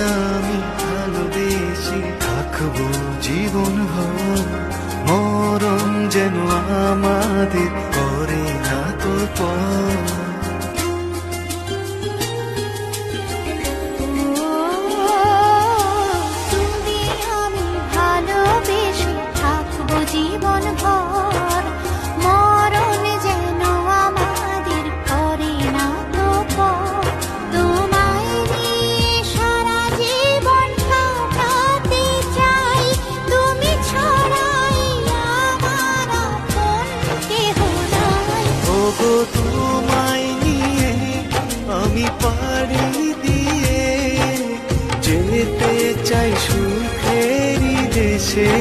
আমি ভালোবেসে থাকবো জীবন ভর, মরণ যেন আমাদের করে না তো পর। তুমি আমি ভালোবেসে থাকবো জীবন ভর, মরণ যেন আমাদের করে না তো পর। তোমায় নিয়ে সারা জীবন কাটাতে চাই, তুমি ছাড়াই আমার আপন কেহ নাই। ওগো তোমায় নিয়ে আমি পাড়ি দিয়ে যেতে চাই সুখেরই দেশে।